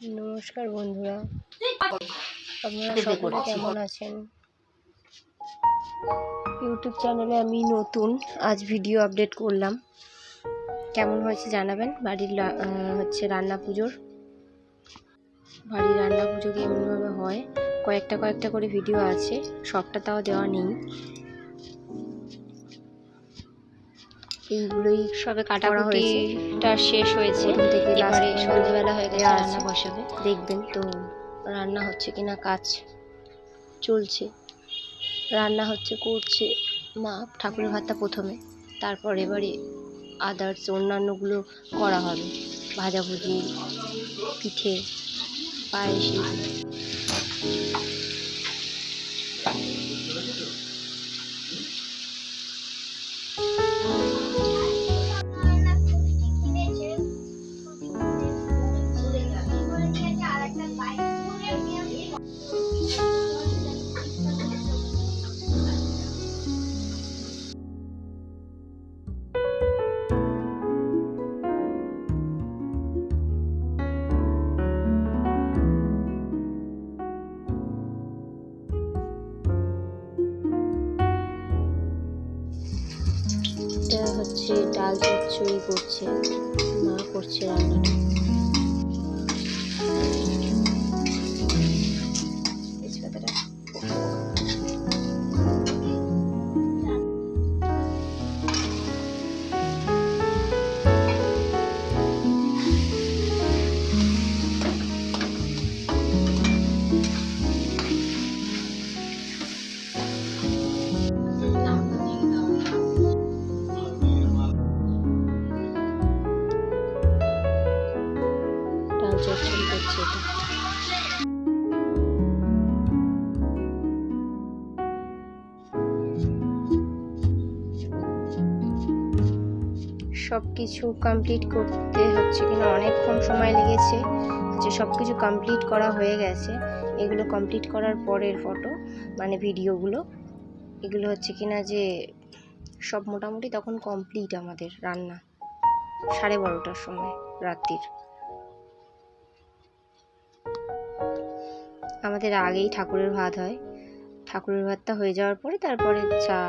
নমস্কার বন্ধুরা, আপনারা সকলে কেমন আছেন? ইউটিউব চ্যানেলে আমি নতুন, আজ ভিডিও আপডেট করলাম। কেমন হয়েছে জানাবেন। বাড়ির রান্না পুজো এমনভাবে হয়, কয়েকটা করে ভিডিও আছে, সবটা তাও দেওয়া নেই। এইগুলোই সবে কাটাকুটিটা শেষ হয়েছে, এবারে সন্ধ্যেবেলা হয়ে গেছে, রান্না বসাবে। দেখবেন তো রান্না হচ্ছে কিনা, কাজ চলছে, রান্না হচ্ছে, করছে মা। ঠাকুরের ভাতটা প্রথমে, তারপর এবারে আদার্স অন্যান্যগুলো করা হবে, ভাজাভুজি, পিঠে, পায়েস। এটা হচ্ছে ডাল চচ্চড়ি করছে মা, করছে রান্নাটা। চচ্চড়ি করছে এটা। সব কিছু কমপ্লিট করতে হচ্ছে কিনা অনেকক্ষণ সময় লেগেছে। সব কিছু কমপ্লিট করা হয়ে গেছে। এগুলো কমপ্লিট করার পরের ফটো, মানে ভিডিওগুলো। এগুলো হচ্ছে কিনা যে সব মোটামুটি তখন কমপ্লিট আমাদের রান্না, 12:30টার সময় রাত্রির। আমাদের আগেই ঠাকুরের ভাত হয়, ঠাকুরের ভাতটা হয়ে যাওয়ার পরে তারপরে চা